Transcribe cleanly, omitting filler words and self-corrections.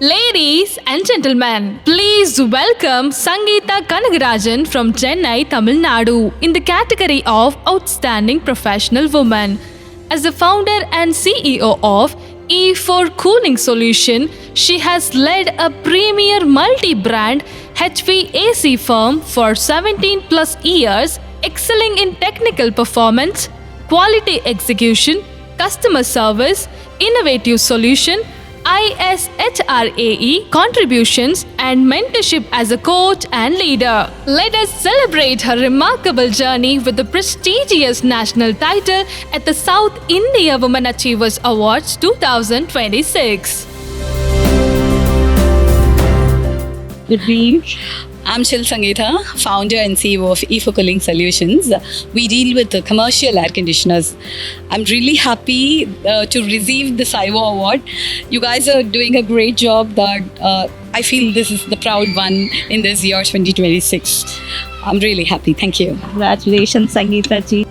Ladies and gentlemen, please welcome Sangeetha Kanagarajan from Chennai, Tamil Nadu in the category of Outstanding Professional Woman. As the founder and CEO of E4 Cooling Solution, she has led a premier multi-brand HVAC firm for 17 plus years, excelling in technical performance, quality execution, customer service, innovative solution, ISHRAE contributions and mentorship as a coach and leader. Let us celebrate her remarkable journey with the prestigious national title at the South India Women Achievers Awards 2026. Good evening. I'm Sangeetha, founder and CEO of E4 Cooling Solutions. We deal with commercial air conditioners. I'm really happy to receive the SIWAA award. You guys are doing a great job. That I feel this is the proud one in this year 2026. I'm really happy. Thank you. Congratulations, Sangeetha ji.